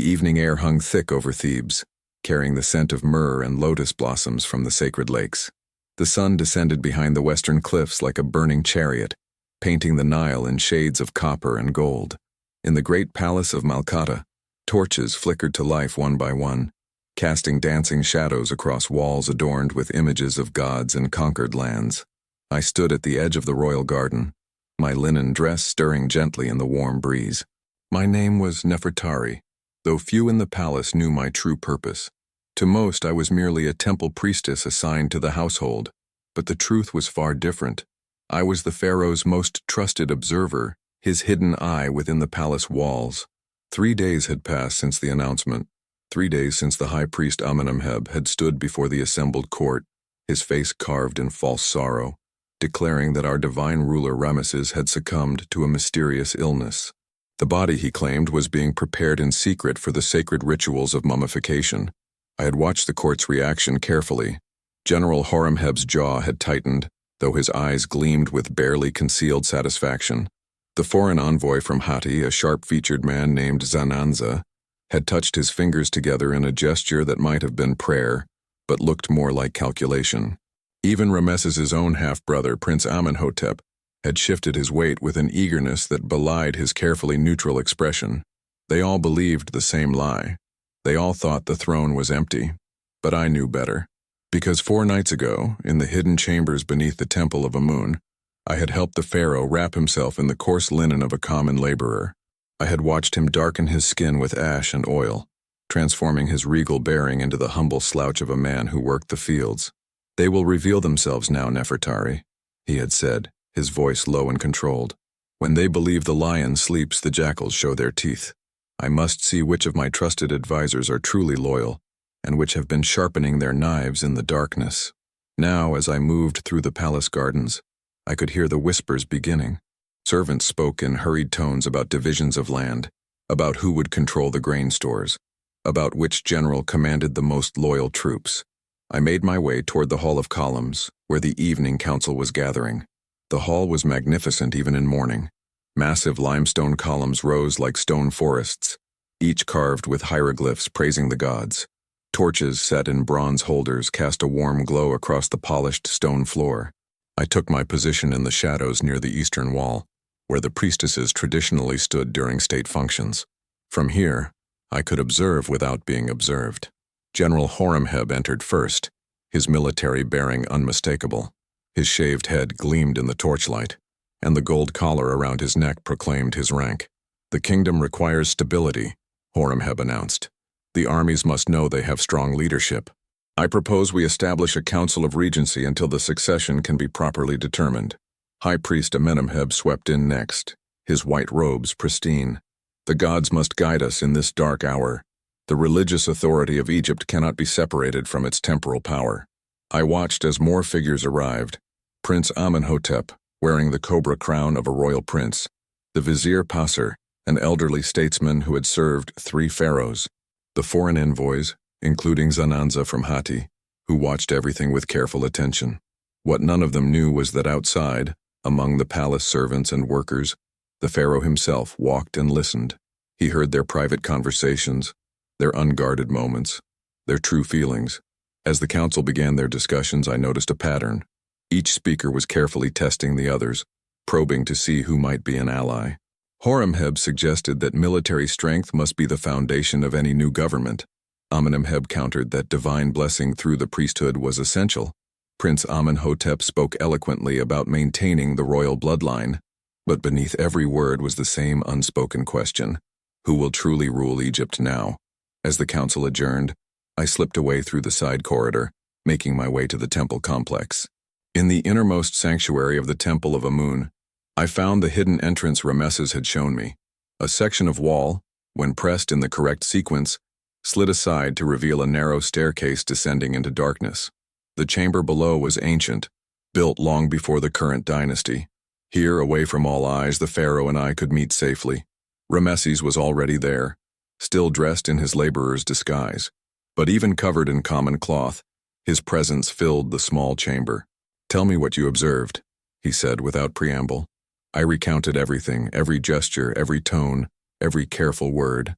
evening air hung thick over Thebes, carrying the scent of myrrh and lotus blossoms from the sacred lakes. The sun descended behind the western cliffs like a burning chariot, painting the Nile in shades of copper and gold. In the great palace of Malkata, torches flickered to life one by one, casting dancing shadows across walls adorned with images of gods and conquered lands. I stood at the edge of the royal garden, my linen dress stirring gently in the warm breeze. My name was Nefertari, though few in the palace knew my true purpose. To most, I was merely a temple priestess assigned to the household, but the truth was far different. I was the pharaoh's most trusted observer, his hidden eye within the palace walls. 3 days had passed since the announcement, 3 days since the high priest Amenemheb had stood before the assembled court, his face carved in false sorrow, declaring that our divine ruler Ramesses had succumbed to a mysterious illness. The body, he claimed, was being prepared in secret for the sacred rituals of mummification. I had watched the court's reaction carefully. General Horemheb's jaw had tightened, though his eyes gleamed with barely concealed satisfaction. The foreign envoy from Hatti, a sharp-featured man named Zananza, had touched his fingers together in a gesture that might have been prayer, but looked more like calculation. Even Ramesses's own half-brother, Prince Amenhotep, had shifted his weight with an eagerness that belied his carefully neutral expression. They all believed the same lie. They all thought the throne was empty. But I knew better. Because 4 nights ago, in the hidden chambers beneath the Temple of Amun, I had helped the pharaoh wrap himself in the coarse linen of a common laborer. I had watched him darken his skin with ash and oil, transforming his regal bearing into the humble slouch of a man who worked the fields. "They will reveal themselves now, Nefertari," he had said, his voice low and controlled. "When they believe the lion sleeps, the jackals show their teeth. I must see which of my trusted advisors are truly loyal, and which have been sharpening their knives in the darkness." Now, as I moved through the palace gardens, I could hear the whispers beginning. Servants spoke in hurried tones about divisions of land, about who would control the grain stores, about which general commanded the most loyal troops. I made my way toward the Hall of Columns, where the evening council was gathering. The hall was magnificent even in morning. Massive limestone columns rose like stone forests, each carved with hieroglyphs praising the gods. Torches set in bronze holders cast a warm glow across the polished stone floor. I took my position in the shadows near the eastern wall, where the priestesses traditionally stood during state functions. From here, I could observe without being observed. General Horemheb entered first, his military bearing unmistakable. His shaved head gleamed in the torchlight, and the gold collar around his neck proclaimed his rank. "The kingdom requires stability," Horemheb announced. "The armies must know they have strong leadership. I propose we establish a council of regency until the succession can be properly determined." High Priest Amenemheb swept in next, his white robes pristine. "The gods must guide us in this dark hour. The religious authority of Egypt cannot be separated from its temporal power." I watched as more figures arrived. Prince Amenhotep, wearing the cobra crown of a royal prince, the Vizier Passer, an elderly statesman who had served 3 pharaohs, the foreign envoys, including Zananza from Hatti, who watched everything with careful attention. What none of them knew was that outside, among the palace servants and workers, the pharaoh himself walked and listened. He heard their private conversations, their unguarded moments, their true feelings. As the council began their discussions, I noticed a pattern. Each speaker was carefully testing the others, probing to see who might be an ally. Horemheb suggested that military strength must be the foundation of any new government. Amenemheb countered that divine blessing through the priesthood was essential. Prince Amenhotep spoke eloquently about maintaining the royal bloodline, but beneath every word was the same unspoken question: who will truly rule Egypt now? As the council adjourned, I slipped away through the side corridor, making my way to the temple complex. In the innermost sanctuary of the Temple of Amun, I found the hidden entrance Ramesses had shown me. A section of wall, when pressed in the correct sequence, slid aside to reveal a narrow staircase descending into darkness. The chamber below was ancient, built long before the current dynasty. Here, away from all eyes, the pharaoh and I could meet safely. Ramesses was already there, still dressed in his laborer's disguise. But even covered in common cloth, his presence filled the small chamber. "Tell me what you observed," he said without preamble. I recounted everything, every gesture, every tone, every careful word.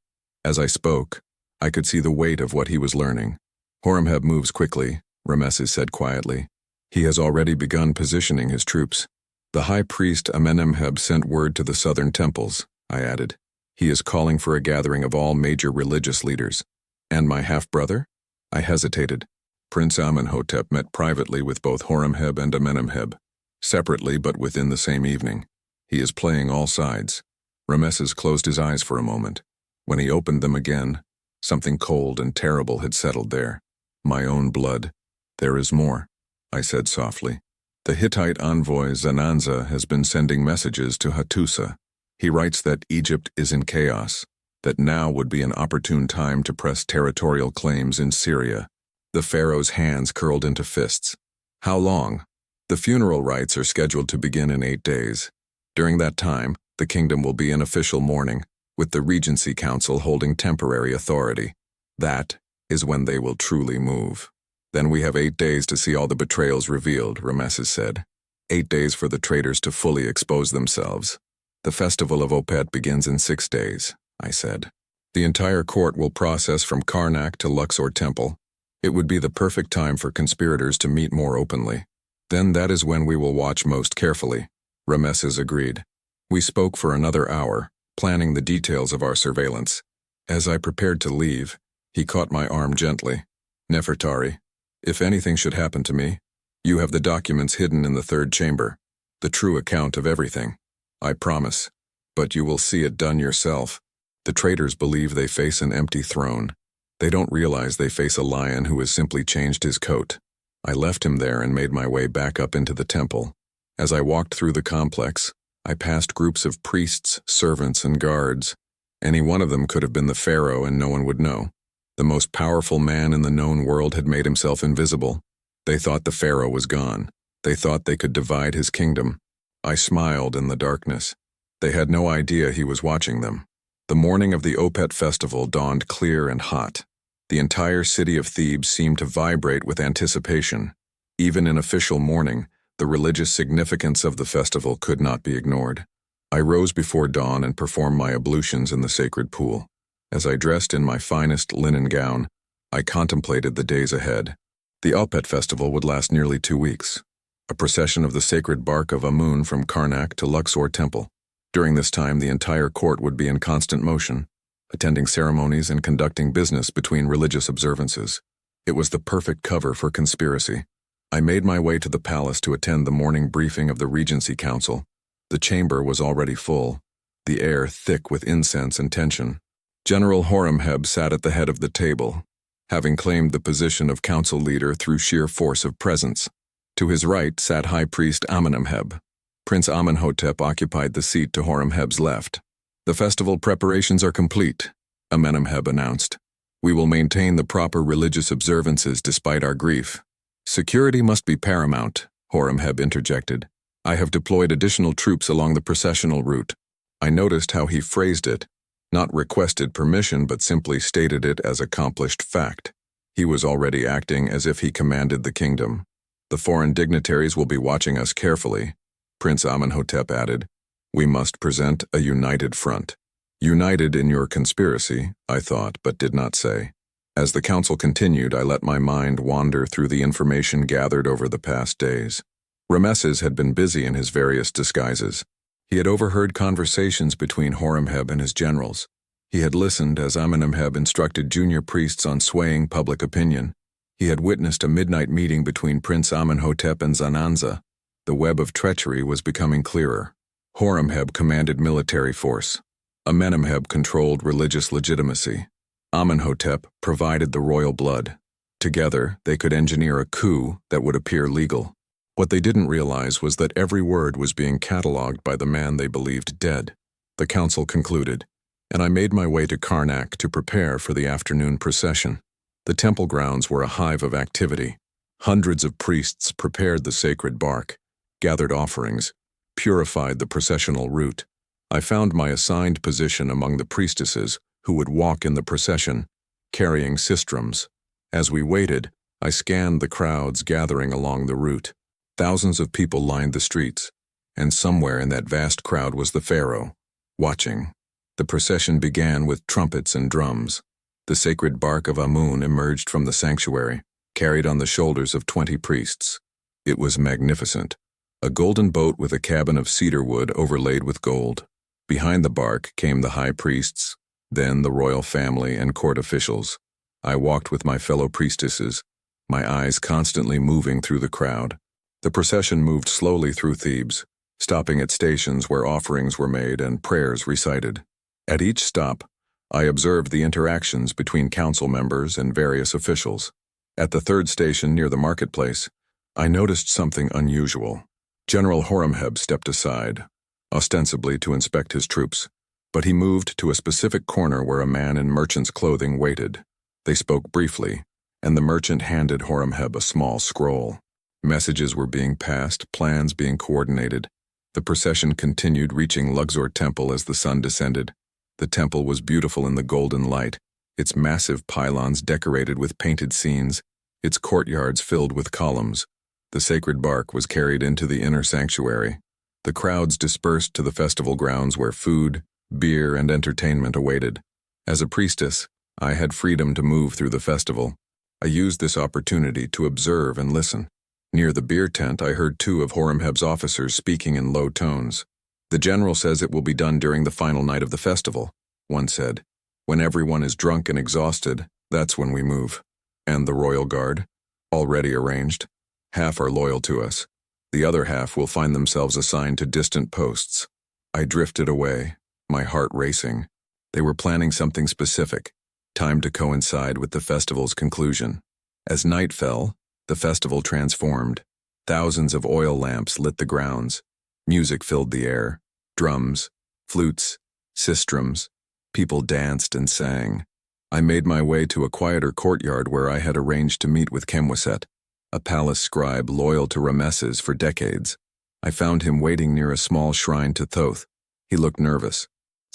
As I spoke, I could see the weight of what he was learning. Horemheb moves quickly, Rameses said quietly. He has already begun positioning his troops. The high priest Amenemheb sent word to the southern temples, I added. He is calling for a gathering of all major religious leaders. And my half-brother? I hesitated. Prince Amenhotep met privately with both Horemheb and Amenemheb, separately but within the same evening. He is playing all sides. Rameses closed his eyes for a moment. When he opened them again, something cold and terrible had settled there. My own blood. There is more, I said softly. The Hittite envoy Zananza has been sending messages to Hattusa. He writes that Egypt is in chaos, that now would be an opportune time to press territorial claims in Syria. The pharaoh's hands curled into fists. How long? The funeral rites are scheduled to begin in 8 days. During that time, the kingdom will be in official mourning, with the Regency Council holding temporary authority. That is when they will truly move. Then we have 8 days to see all the betrayals revealed, Rameses said. 8 days for the traitors to fully expose themselves. The festival of Opet begins in 6 days, I said. The entire court will process from Karnak to Luxor Temple. It would be the perfect time for conspirators to meet more openly. Then that is when we will watch most carefully. Rameses agreed. We spoke for another hour, planning the details of our surveillance. As I prepared to leave, he caught my arm gently. Nefertari, if anything should happen to me, you have the documents hidden in the third chamber, the true account of everything. I promise, but you will see it done yourself. The traitors believe they face an empty throne. They don't realize they face a lion who has simply changed his coat. I left him there and made my way back up into the temple. As I walked through the complex, I passed groups of priests, servants, and guards. Any one of them could have been the pharaoh and no one would know. The most powerful man in the known world had made himself invisible. They thought the pharaoh was gone. They thought they could divide his kingdom. I smiled in the darkness. They had no idea he was watching them. The morning of the Opet festival dawned clear and hot. The entire city of Thebes seemed to vibrate with anticipation. Even in official mourning, the religious significance of the festival could not be ignored. I rose before dawn and performed my ablutions in the sacred pool. As I dressed in my finest linen gown, I contemplated the days ahead. The Opet festival would last nearly 2 weeks. A procession of the sacred bark of Amun from Karnak to Luxor Temple. During this time, the entire court would be in constant motion, attending ceremonies and conducting business between religious observances. It was the perfect cover for conspiracy. I made my way to the palace to attend the morning briefing of the Regency Council. The chamber was already full, the air thick with incense and tension. General Horemheb sat at the head of the table, having claimed the position of council leader through sheer force of presence. To his right sat High Priest Amenemheb. Prince Amenhotep occupied the seat to Horemheb's left. The festival preparations are complete, Amenemheb announced. We will maintain the proper religious observances despite our grief. Security must be paramount, Horemheb interjected. I have deployed additional troops along the processional route. I noticed how he phrased it, not requested permission but simply stated it as accomplished fact. He was already acting as if he commanded the kingdom. The foreign dignitaries will be watching us carefully, Prince Amenhotep added. We must present a united front. United in your conspiracy, I thought, but did not say. As the council continued, I let my mind wander through the information gathered over the past days. Rameses had been busy in his various disguises. He had overheard conversations between Horemheb and his generals. He had listened as Amenemheb instructed junior priests on swaying public opinion. He had witnessed a midnight meeting between Prince Amenhotep and Zananza. The web of treachery was becoming clearer. Horemheb commanded military force. Amenemheb controlled religious legitimacy. Amenhotep provided the royal blood. Together, they could engineer a coup that would appear legal. What they didn't realize was that every word was being catalogued by the man they believed dead. The council concluded, and I made my way to Karnak to prepare for the afternoon procession. The temple grounds were a hive of activity. Hundreds of priests prepared the sacred bark, gathered offerings, purified the processional route. I found my assigned position among the priestesses who would walk in the procession, carrying sistrums. As we waited, I scanned the crowds gathering along the route. Thousands of people lined the streets, and somewhere in that vast crowd was the pharaoh, watching, The procession began with trumpets and drums. The sacred bark of Amun emerged from the sanctuary, carried on the shoulders of 20 priests. It was magnificent. A golden boat with a cabin of cedar wood overlaid with gold. Behind the bark came the high priests, then the royal family and court officials. I walked with my fellow priestesses, my eyes constantly moving through the crowd. The procession moved slowly through Thebes, stopping at stations where offerings were made and prayers recited. At each stop, I observed the interactions between council members and various officials. At the third station near the marketplace, I noticed something unusual. General Horemheb stepped aside, ostensibly to inspect his troops, but he moved to a specific corner where a man in merchant's clothing waited. They spoke briefly, and the merchant handed Horemheb a small scroll. Messages were being passed, plans being coordinated. The procession continued, reaching Luxor Temple as the sun descended. The temple was beautiful in the golden light, its massive pylons decorated with painted scenes, its courtyards filled with columns. The sacred bark was carried into the inner sanctuary. The crowds dispersed to the festival grounds where food, beer, and entertainment awaited. As a priestess, I had freedom to move through the festival. I used this opportunity to observe and listen. Near the beer tent, I heard 2 of Horemheb's officers speaking in low tones. "The general says it will be done during the final night of the festival," one said. "When everyone is drunk and exhausted, that's when we move." "And the royal guard?" "Already arranged. Half are loyal to us. The other half will find themselves assigned to distant posts." I drifted away, my heart racing. They were planning something specific, timed to coincide with the festival's conclusion. As night fell, the festival transformed. Thousands of oil lamps lit the grounds. Music filled the air. Drums, flutes, sistrums. People danced and sang. I made my way to a quieter courtyard where I had arranged to meet with Khemwaset, a palace scribe loyal to Ramesses for decades. I found him waiting near a small shrine to Thoth. He looked nervous.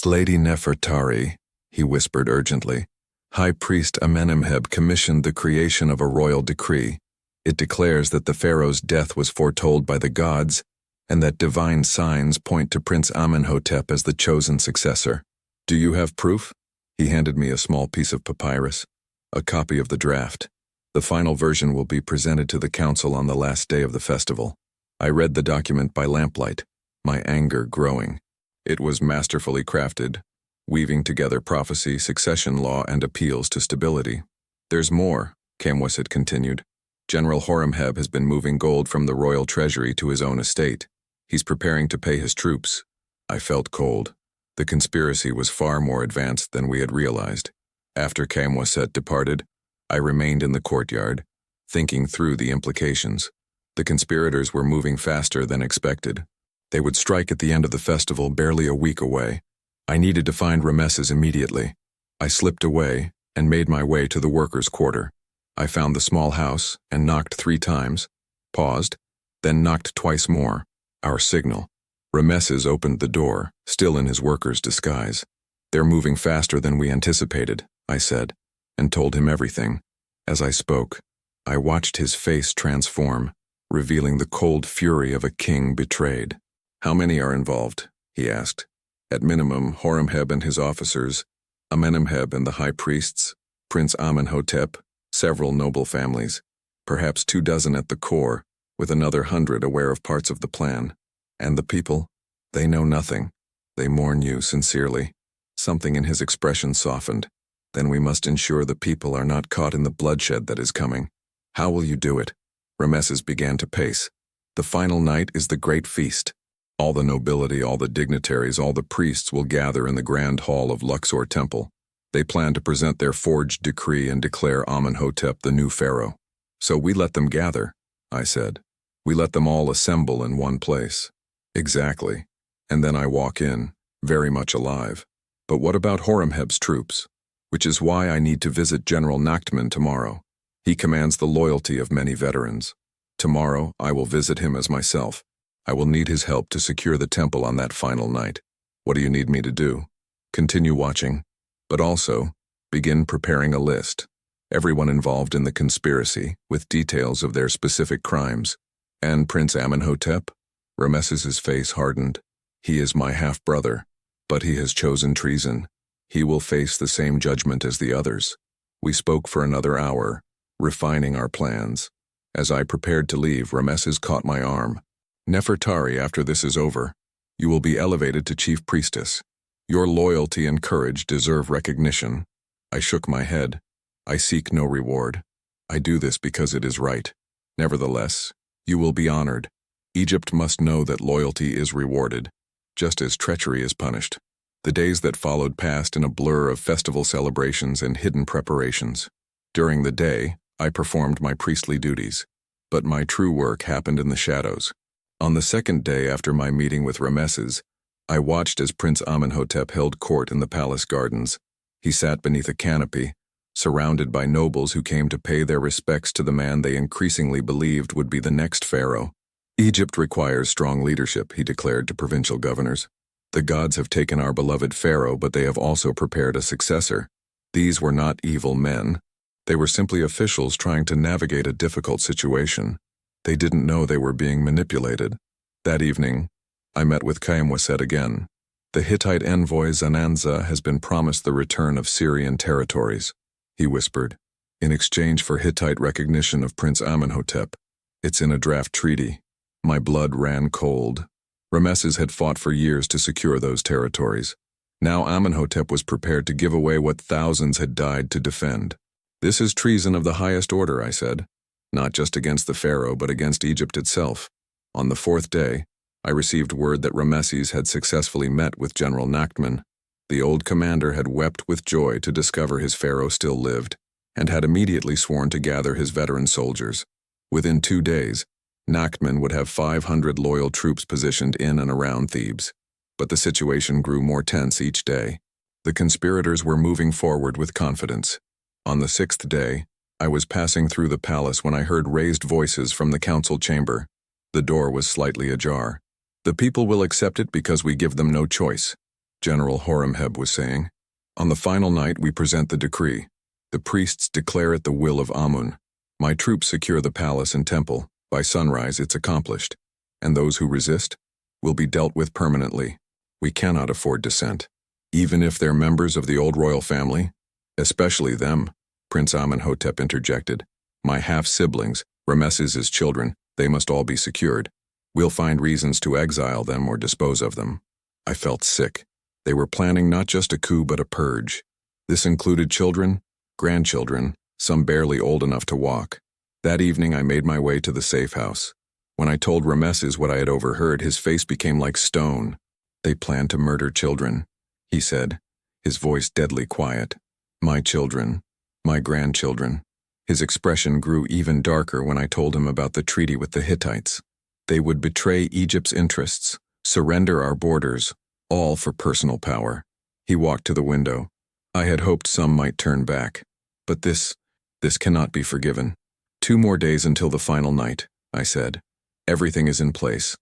"Lady Nefertari," he whispered urgently, "High Priest Amenemheb commissioned the creation of a royal decree. It declares that the pharaoh's death was foretold by the gods, and that divine signs point to Prince Amenhotep as the chosen successor. Do you have proof?" He handed me a small piece of papyrus, a copy of the draft. The final version will be presented to the council on the last day of the festival. I read the document by lamplight, my anger growing. It was masterfully crafted, weaving together prophecy, succession law, and appeals to stability. "There's more," Khemwaset continued. "General Horemheb has been moving gold from the royal treasury to his own estate. He's preparing to pay his troops." I felt cold. The conspiracy was far more advanced than we had realized. After Khemwaset departed, I remained in the courtyard, thinking through the implications. The conspirators were moving faster than expected. They would strike at the end of the festival, barely a week away. I needed to find Ramesses immediately. I slipped away and made my way to the workers' quarter. I found the small house and knocked 3 times, paused, then knocked twice more. Our signal. Ramesses opened the door, still in his worker's disguise. "They're moving faster than we anticipated," I said, and told him everything. As I spoke, I watched his face transform, revealing the cold fury of a king betrayed. "How many are involved?" he asked. "At minimum, Horemheb and his officers, Amenemheb and the high priests, Prince Amenhotep, several noble families, perhaps 24 at the core, with another 100 aware of parts of the plan. And the people? They know nothing. They mourn you sincerely." Something in his expression softened. "Then we must ensure the people are not caught in the bloodshed that is coming." "How will you do it?" Ramesses began to pace. "The final night is the great feast. All the nobility, all the dignitaries, all the priests will gather in the grand hall of Luxor Temple. They plan to present their forged decree and declare Amenhotep the new pharaoh. So we let them gather," I said. "We let them all assemble in one place." "Exactly. And then I walk in, very much alive. But what about Horemheb's troops? Which is why I need to visit General Nachtman tomorrow. He commands the loyalty of many veterans. Tomorrow, I will visit him as myself. I will need his help to secure the temple on that final night. What do you need me to do?" "Continue watching, but also begin preparing a list. Everyone involved in the conspiracy, with details of their specific crimes. And Prince Amenhotep?" Ramesses' face hardened. "He is my half-brother. But he has chosen treason. He will face the same judgment as the others. We spoke for another hour, refining our plans. As I prepared to leave, Rameses caught my arm. Nefertari, after this is over, you will be elevated to chief priestess. Your loyalty and courage deserve recognition. I shook my head. I seek no reward. I do this because it is right. Nevertheless, you will be honored. Egypt must know that loyalty is rewarded, just as treachery is punished. The days that followed passed in a blur of festival celebrations and hidden preparations. During the day, I performed my priestly duties, but my true work happened in the shadows. On the second day after my meeting with Rameses, I watched as Prince Amenhotep held court in the palace gardens. He sat beneath a canopy, surrounded by nobles who came to pay their respects to the man they increasingly believed would be the next pharaoh. Egypt requires strong leadership, he declared to provincial governors. The gods have taken our beloved Pharaoh, but they have also prepared a successor. These were not evil men. They were simply officials trying to navigate a difficult situation. They didn't know they were being manipulated. That evening, I met with Khaemweset again. The Hittite envoy Zananza has been promised the return of Syrian territories, he whispered, in exchange for Hittite recognition of Prince Amenhotep. It's in a draft treaty. My blood ran cold. Rameses had fought for years to secure those territories. Now Amenhotep was prepared to give away what thousands had died to defend. This is treason of the highest order, I said, not just against the pharaoh but against Egypt itself. On the fourth day, I received word that Rameses had successfully met with General Nachtman. The old commander had wept with joy to discover his pharaoh still lived, and had immediately sworn to gather his veteran soldiers. Within 2 days, Nachtman would have 500 loyal troops positioned in and around Thebes. But the situation grew more tense each day. The conspirators were moving forward with confidence. On the 6th day, I was passing through the palace when I heard raised voices from the council chamber. The door was slightly ajar. The people will accept it because we give them no choice, General Horemheb was saying. On the final night, we present the decree. The priests declare it the will of Amun. My troops secure the palace and temple. By sunrise, it's accomplished. And those who resist will be dealt with permanently. We cannot afford dissent. Even if they're members of the old royal family, especially them, Prince Amenhotep interjected. My half-siblings, Ramesses' children, they must all be secured. We'll find reasons to exile them or dispose of them. I felt sick. They were planning not just a coup but a purge. This included children, grandchildren, some barely old enough to walk. That evening I made my way to the safe house. When I told Rameses what I had overheard, his face became like stone. They plan to murder children, he said, his voice deadly quiet. My children, my grandchildren. His expression grew even darker when I told him about the treaty with the Hittites. They would betray Egypt's interests, surrender our borders, all for personal power. He walked to the window. I had hoped some might turn back. But this cannot be forgiven. 2 more days until the final night, I said. Everything is in place.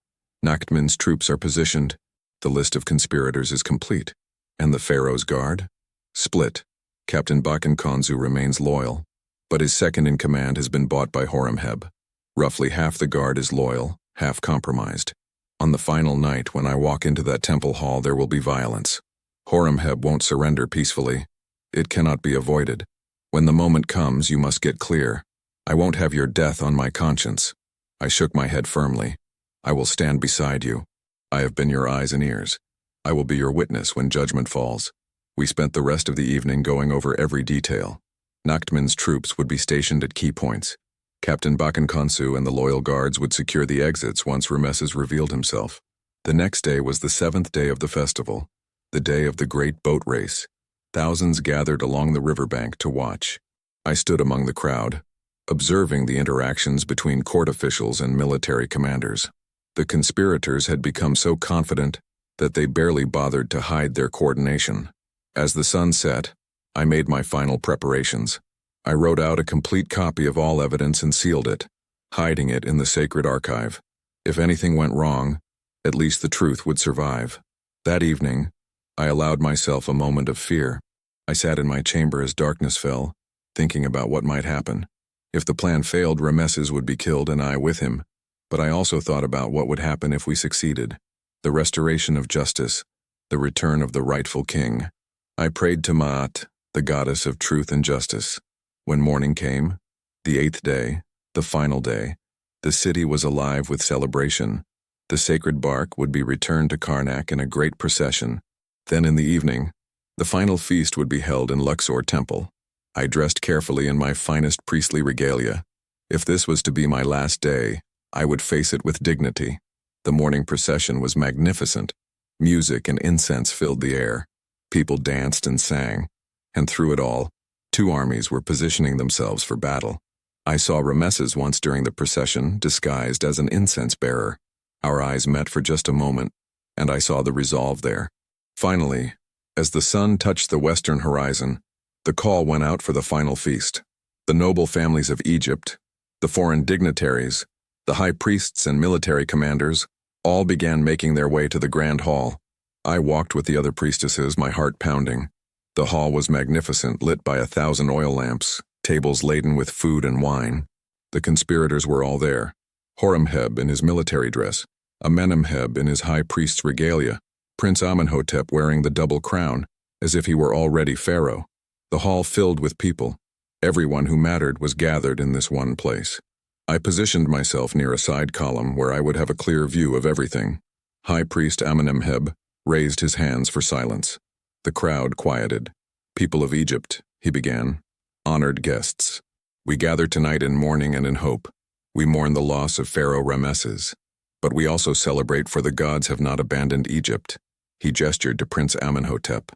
Nachtman's troops are positioned. The list of conspirators is complete. And the Pharaoh's guard? Split. Captain Bakenkonzu remains loyal, but his second-in-command has been bought by Horemheb. Roughly half the guard is loyal, half compromised. On the final night, when I walk into that temple hall, there will be violence. Horemheb won't surrender peacefully. It cannot be avoided. When the moment comes, you must get clear. I won't have your death on my conscience. I shook my head firmly. I will stand beside you. I have been your eyes and ears. I will be your witness when judgment falls. We spent the rest of the evening going over every detail. Nachtman's troops would be stationed at key points. Captain Bakenkonzu and the loyal guards would secure the exits once Rameses revealed himself. The next day was the 7th day of the festival, the day of the great boat race. Thousands gathered along the riverbank to watch. I stood among the crowd, observing the interactions between court officials and military commanders. The conspirators had become so confident that they barely bothered to hide their coordination. As the sun set, I made my final preparations. I wrote out a complete copy of all evidence and sealed it, hiding it in the sacred archive. If anything went wrong, at least the truth would survive. That evening, I allowed myself a moment of fear. I sat in my chamber as darkness fell, thinking about what might happen. If the plan failed, Rameses would be killed and I with him. But I also thought about what would happen if we succeeded. The restoration of justice, the return of the rightful king. I prayed to Ma'at, the goddess of truth and justice. When morning came, the 8th day, the final day, the city was alive with celebration. The sacred bark would be returned to Karnak in a great procession. Then in the evening, the final feast would be held in Luxor Temple. I dressed carefully in my finest priestly regalia. If this was to be my last day, I would face it with dignity. The morning procession was magnificent. Music and incense filled the air. People danced and sang. And through it all, 2 armies were positioning themselves for battle. I saw Rameses once during the procession, disguised as an incense bearer. Our eyes met for just a moment, and I saw the resolve there. Finally, as the sun touched the western horizon, the call went out for the final feast. The noble families of Egypt, the foreign dignitaries, the high priests and military commanders, all began making their way to the grand hall. I walked with the other priestesses, my heart pounding. The hall was magnificent, lit by 1,000 oil lamps, tables laden with food and wine. The conspirators were all there. Horemheb in his military dress, Amenemheb in his high priest's regalia, Prince Amenhotep wearing the double crown, as if he were already Pharaoh. The hall filled with people. Everyone who mattered was gathered in this one place. I positioned myself near a side column where I would have a clear view of everything. High Priest Amenemheb raised his hands for silence. The crowd quieted. People of Egypt, he began. Honored guests. We gather tonight in mourning and in hope. We mourn the loss of Pharaoh Rameses. But we also celebrate, for the gods have not abandoned Egypt. He gestured to Prince Amenhotep.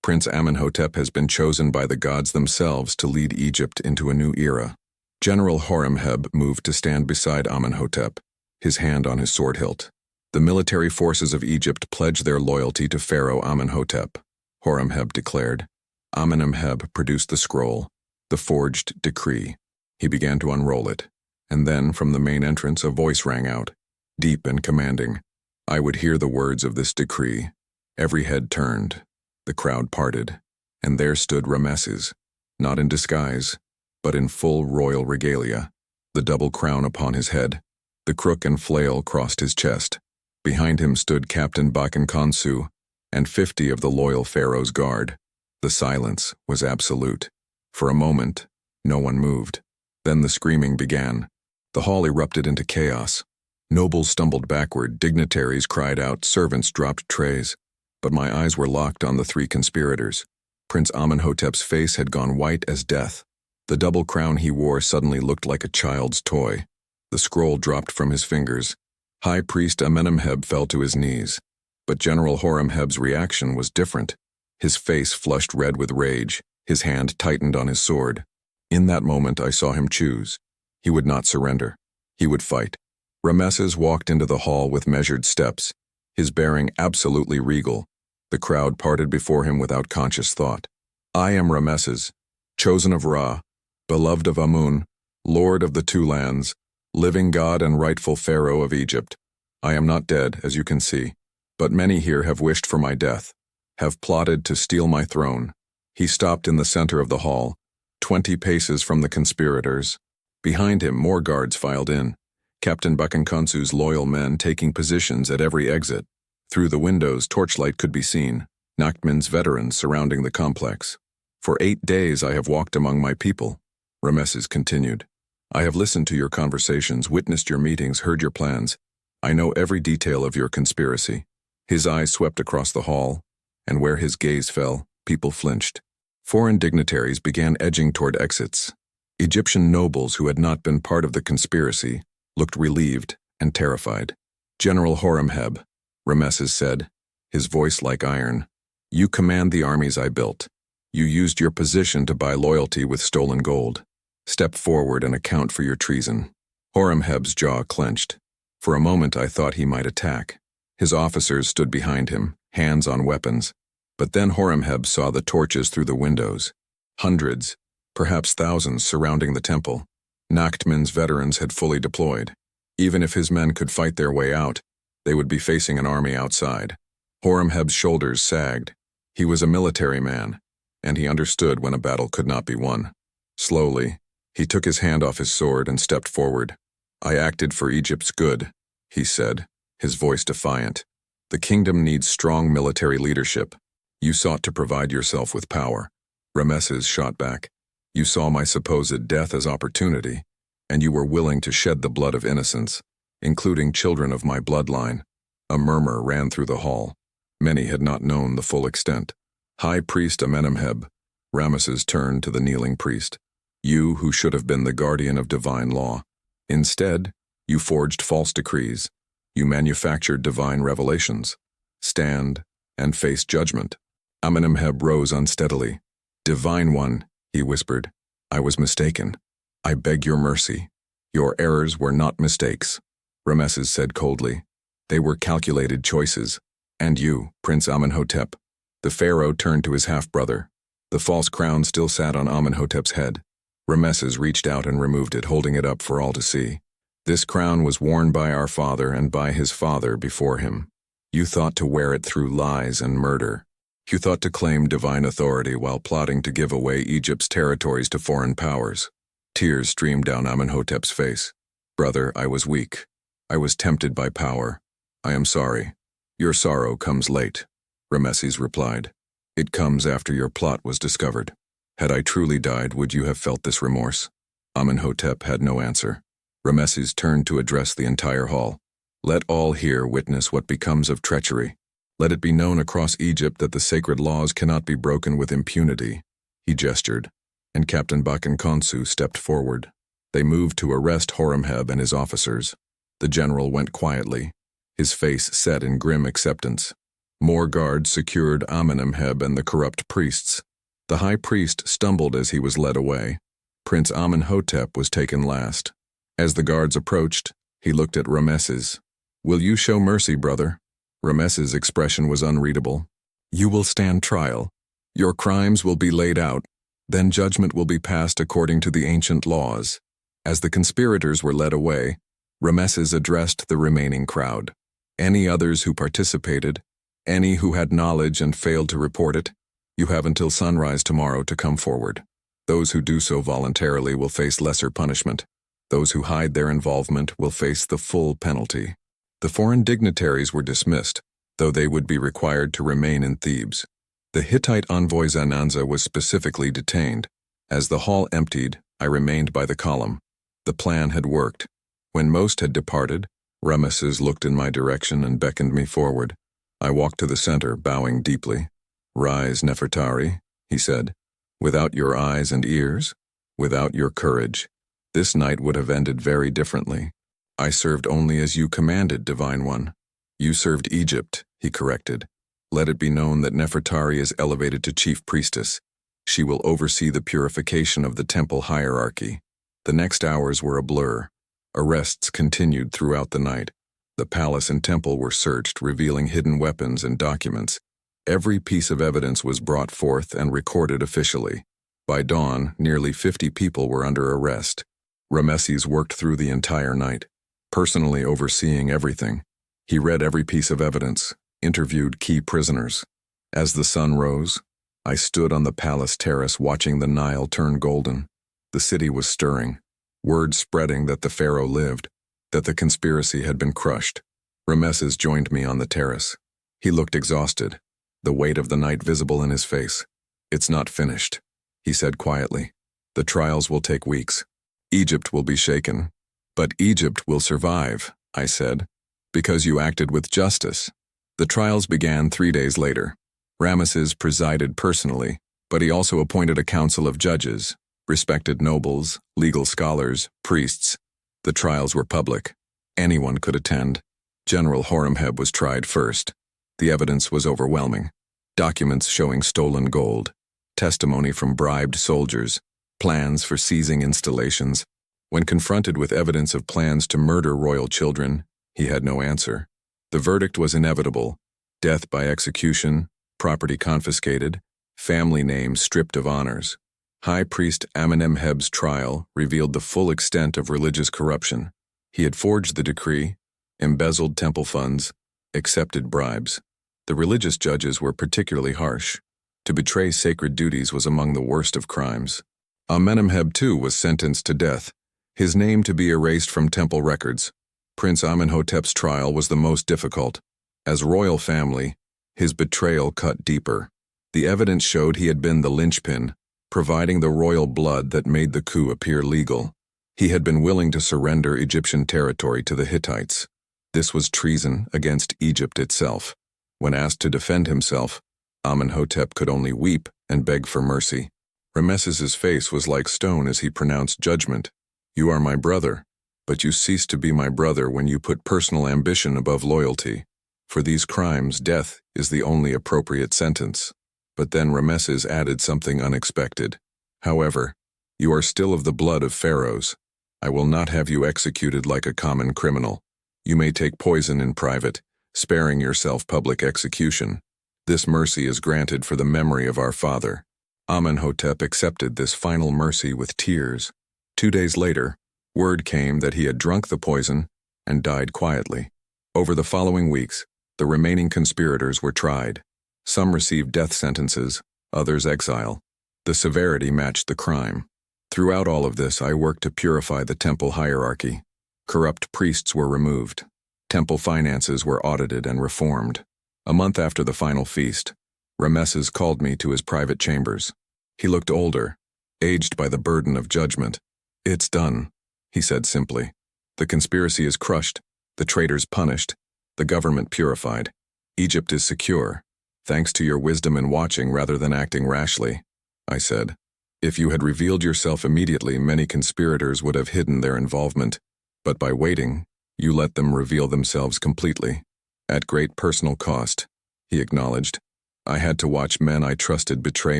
Prince Amenhotep has been chosen by the gods themselves to lead Egypt into a new era. General Horemheb moved to stand beside Amenhotep, his hand on his sword hilt. The military forces of Egypt pledge their loyalty to Pharaoh Amenhotep, Horemheb declared. Amenemheb produced the scroll, the forged decree. He began to unroll it, and then from the main entrance a voice rang out, deep and commanding. I would hear the words of this decree. Every head turned, the crowd parted, and there stood Rameses, not in disguise, but in full royal regalia, the double crown upon his head. The crook and flail crossed his chest. Behind him stood Captain Bakan Khonsu and 50 of the loyal Pharaoh's guard. The silence was absolute. For a moment, no one moved. Then the screaming began. The hall erupted into chaos. Nobles stumbled backward, dignitaries cried out, servants dropped trays. But my eyes were locked on the 3 conspirators. Prince Amenhotep's face had gone white as death. The double crown he wore suddenly looked like a child's toy. The scroll dropped from his fingers. High Priest Amenemheb fell to his knees. But General Horemheb's reaction was different. His face flushed red with rage. His hand tightened on his sword. In that moment I saw him choose. He would not surrender. He would fight. Rameses walked into the hall with measured steps, his bearing absolutely regal. The crowd parted before him without conscious thought. I am Rameses, chosen of Ra, beloved of Amun, lord of the 2 lands, living god and rightful Pharaoh of Egypt. I am not dead, as you can see, but many here have wished for my death, have plotted to steal my throne. He stopped in the center of the hall, 20 paces from the conspirators. Behind him, more guards filed in, Captain Bakan Khonsu's loyal men taking positions at every exit. Through the windows, torchlight could be seen, Nakhmen's veterans surrounding the complex. For 8 days I have walked among my people, Rameses continued. I have listened to your conversations, witnessed your meetings, heard your plans. I know every detail of your conspiracy. His eyes swept across the hall, and where his gaze fell, people flinched. Foreign dignitaries began edging toward exits. Egyptian nobles who had not been part of the conspiracy looked relieved and terrified. General Horemheb, Rameses said, his voice like iron. You command the armies I built. You used your position to buy loyalty with stolen gold. Step forward and account for your treason. Horemheb's jaw clenched. For a moment I thought he might attack. His officers stood behind him, hands on weapons. But then Horemheb saw the torches through the windows. Hundreds, perhaps thousands surrounding the temple. Nakhmen's veterans had fully deployed. Even if his men could fight their way out, they would be facing an army outside. Horemheb's shoulders sagged. He was a military man, and he understood when a battle could not be won. Slowly, he took his hand off his sword and stepped forward. I acted for Egypt's good, he said, his voice defiant. The kingdom needs strong military leadership. You sought to provide yourself with power. Rameses shot back. You saw my supposed death as opportunity, and you were willing to shed the blood of innocents, including children of my bloodline. A murmur ran through the hall. Many had not known the full extent. High Priest Amenemheb, Rameses turned to the kneeling priest. You who should have been the guardian of divine law. Instead, you forged false decrees. You manufactured divine revelations. Stand and face judgment. Amenemheb rose unsteadily. Divine One, he whispered, I was mistaken. I beg your mercy. Your errors were not mistakes. Rameses said coldly. They were calculated choices. And you, Prince Amenhotep. The pharaoh turned to his half-brother. The false crown still sat on Amenhotep's head. Rameses reached out and removed it, holding it up for all to see. This crown was worn by our father and by his father before him. You thought to wear it through lies and murder. You thought to claim divine authority while plotting to give away Egypt's territories to foreign powers. Tears streamed down Amenhotep's face. Brother, I was weak. I was tempted by power. I am sorry. Your sorrow comes late, Rameses replied. It comes after your plot was discovered. Had I truly died, would you have felt this remorse? Amenhotep had no answer. Rameses turned to address the entire hall. Let all here witness what becomes of treachery. Let it be known across Egypt that the sacred laws cannot be broken with impunity. He gestured, and Captain Bakan Konsu stepped forward. They moved to arrest Horemheb and his officers. The general went quietly, his face set in grim acceptance. More guards secured Amenemheb and the corrupt priests. The high priest stumbled as he was led away. Prince Amenhotep was taken last. As the guards approached, he looked at Rameses. Will you show mercy, brother? Rameses' expression was unreadable. You will stand trial. Your crimes will be laid out. Then judgment will be passed according to the ancient laws. As the conspirators were led away, Rameses addressed the remaining crowd. Any others who participated, any who had knowledge and failed to report it, you have until sunrise tomorrow to come forward. Those who do so voluntarily will face lesser punishment. Those who hide their involvement will face the full penalty. The foreign dignitaries were dismissed, though they would be required to remain in Thebes. The Hittite envoy Zananza was specifically detained. As the hall emptied, I remained by the column. The plan had worked. When most had departed, Rameses looked in my direction and beckoned me forward. I walked to the center, bowing deeply. Rise, Nefertari, he said. Without your eyes and ears, without your courage, this night would have ended very differently. I served only as you commanded, Divine One. You served Egypt, he corrected. Let it be known that Nefertari is elevated to chief priestess. She will oversee the purification of the temple hierarchy. The next hours were a blur. Arrests continued throughout the night. The palace and temple were searched, revealing hidden weapons and documents. Every piece of evidence was brought forth and recorded officially. By dawn, nearly 50 people were under arrest. Rameses worked through the entire night, personally overseeing everything. He read every piece of evidence, interviewed key prisoners. As the sun rose, I stood on the palace terrace watching the Nile turn golden. The city was stirring, word spreading that the pharaoh lived, that the conspiracy had been crushed. Rameses joined me on the terrace. He looked exhausted, the weight of the night visible in his face. It's not finished, he said quietly. The trials will take weeks. Egypt will be shaken. But Egypt will survive, I said, because you acted with justice. The trials began 3 days later. Rameses presided personally, but he also appointed a council of judges, respected nobles, legal scholars, priests. The trials were public. Anyone could attend. General Horemheb was tried first. The evidence was overwhelming. Documents showing stolen gold, testimony from bribed soldiers, plans for seizing installations. When confronted with evidence of plans to murder royal children, he had no answer. The verdict was inevitable: death by execution, property confiscated, family names stripped of honors. High Priest Amenemheb's trial revealed the full extent of religious corruption. He had forged the decree, embezzled temple funds, accepted bribes. The religious judges were particularly harsh. To betray sacred duties was among the worst of crimes. Amenemheb too was sentenced to death, his name to be erased from temple records. Prince Amenhotep's trial was the most difficult. As royal family, his betrayal cut deeper. The evidence showed he had been the linchpin, providing the royal blood that made the coup appear legal. He had been willing to surrender Egyptian territory to the Hittites. This was treason against Egypt itself. When asked to defend himself, Amenhotep could only weep and beg for mercy. Rameses's face was like stone as he pronounced judgment. "You are my brother, but you ceased to be my brother when you put personal ambition above loyalty. For these crimes, death is the only appropriate sentence." But then Rameses added something unexpected. "However, you are still of the blood of pharaohs. I will not have you executed like a common criminal. You may take poison in private, sparing yourself public execution. This mercy is granted for the memory of our father." Amenhotep accepted this final mercy with tears. 2 days later, word came that he had drunk the poison and died quietly. Over the following weeks, the remaining conspirators were tried. Some received death sentences, others exile. The severity matched the crime. Throughout all of this, I worked to purify the temple hierarchy. Corrupt priests were removed. Temple finances were audited and reformed. A month after the final feast, Rameses called me to his private chambers. He looked older, aged by the burden of judgment. "It's done," he said simply. "The conspiracy is crushed, the traitors punished, the government purified. Egypt is secure, thanks to your wisdom in watching rather than acting rashly," I said. "If you had revealed yourself immediately, many conspirators would have hidden their involvement. But by waiting, you let them reveal themselves completely. At great personal cost," he acknowledged. "I had to watch men I trusted betray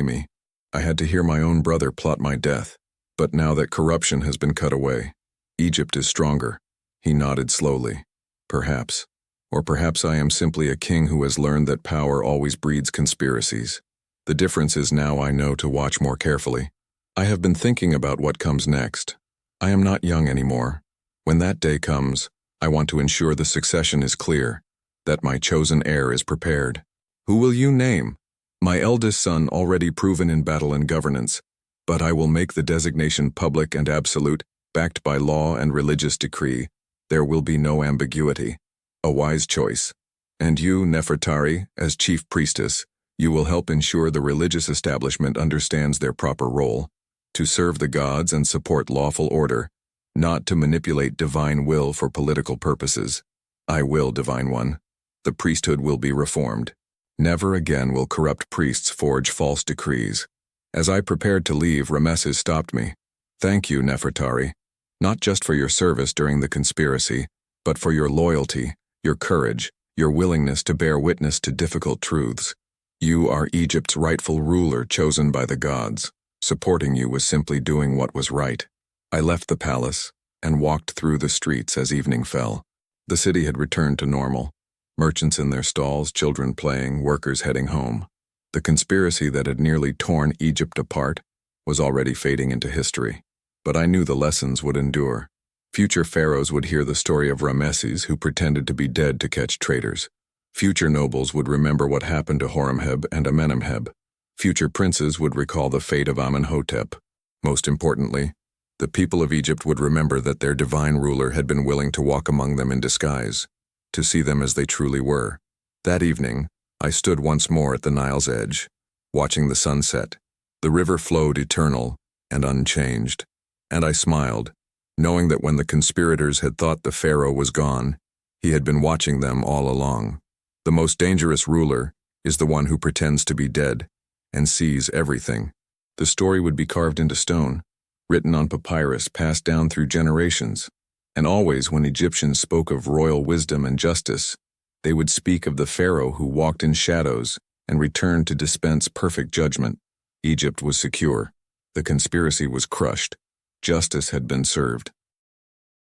me. I had to hear my own brother plot my death. But now that corruption has been cut away, Egypt is stronger." He nodded slowly. "Perhaps. Or perhaps I am simply a king who has learned that power always breeds conspiracies. The difference is now I know to watch more carefully. I have been thinking about what comes next. I am not young anymore. When that day comes, I want to ensure the succession is clear, that my chosen heir is prepared." "Who will you name?" "My eldest son, already proven in battle and governance, but I will make the designation public and absolute, backed by law and religious decree. There will be no ambiguity. A wise choice. And you, Nefertari, as chief priestess, you will help ensure the religious establishment understands their proper role, to serve the gods and support lawful order, not to manipulate divine will for political purposes. I will, Divine One. The priesthood will be reformed. Never again will corrupt priests forge false decrees." As I prepared to leave, Rameses stopped me. "Thank you, Nefertari, not just for your service during the conspiracy, but for your loyalty, your courage, your willingness to bear witness to difficult truths. You are Egypt's rightful ruler chosen by the gods. Supporting you was simply doing what was right." I left the palace and walked through the streets as evening fell. The city had returned to normal. Merchants in their stalls, children playing, workers heading home. The conspiracy that had nearly torn Egypt apart was already fading into history. But I knew the lessons would endure. Future pharaohs would hear the story of Rameses, who pretended to be dead to catch traitors. Future nobles would remember what happened to Horemheb and Amenemheb. Future princes would recall the fate of Amenhotep. Most importantly, the people of Egypt would remember that their divine ruler had been willing to walk among them in disguise, to see them as they truly were. That evening, I stood once more at the Nile's edge, watching the sunset. The river flowed eternal and unchanged, and I smiled, knowing that when the conspirators had thought the pharaoh was gone, he had been watching them all along. The most dangerous ruler is the one who pretends to be dead and sees everything. The story would be carved into stone, written on papyrus passed down through generations, and always when Egyptians spoke of royal wisdom and justice, they would speak of the pharaoh who walked in shadows and returned to dispense perfect judgment. Egypt was secure. The conspiracy was crushed. Justice had been served.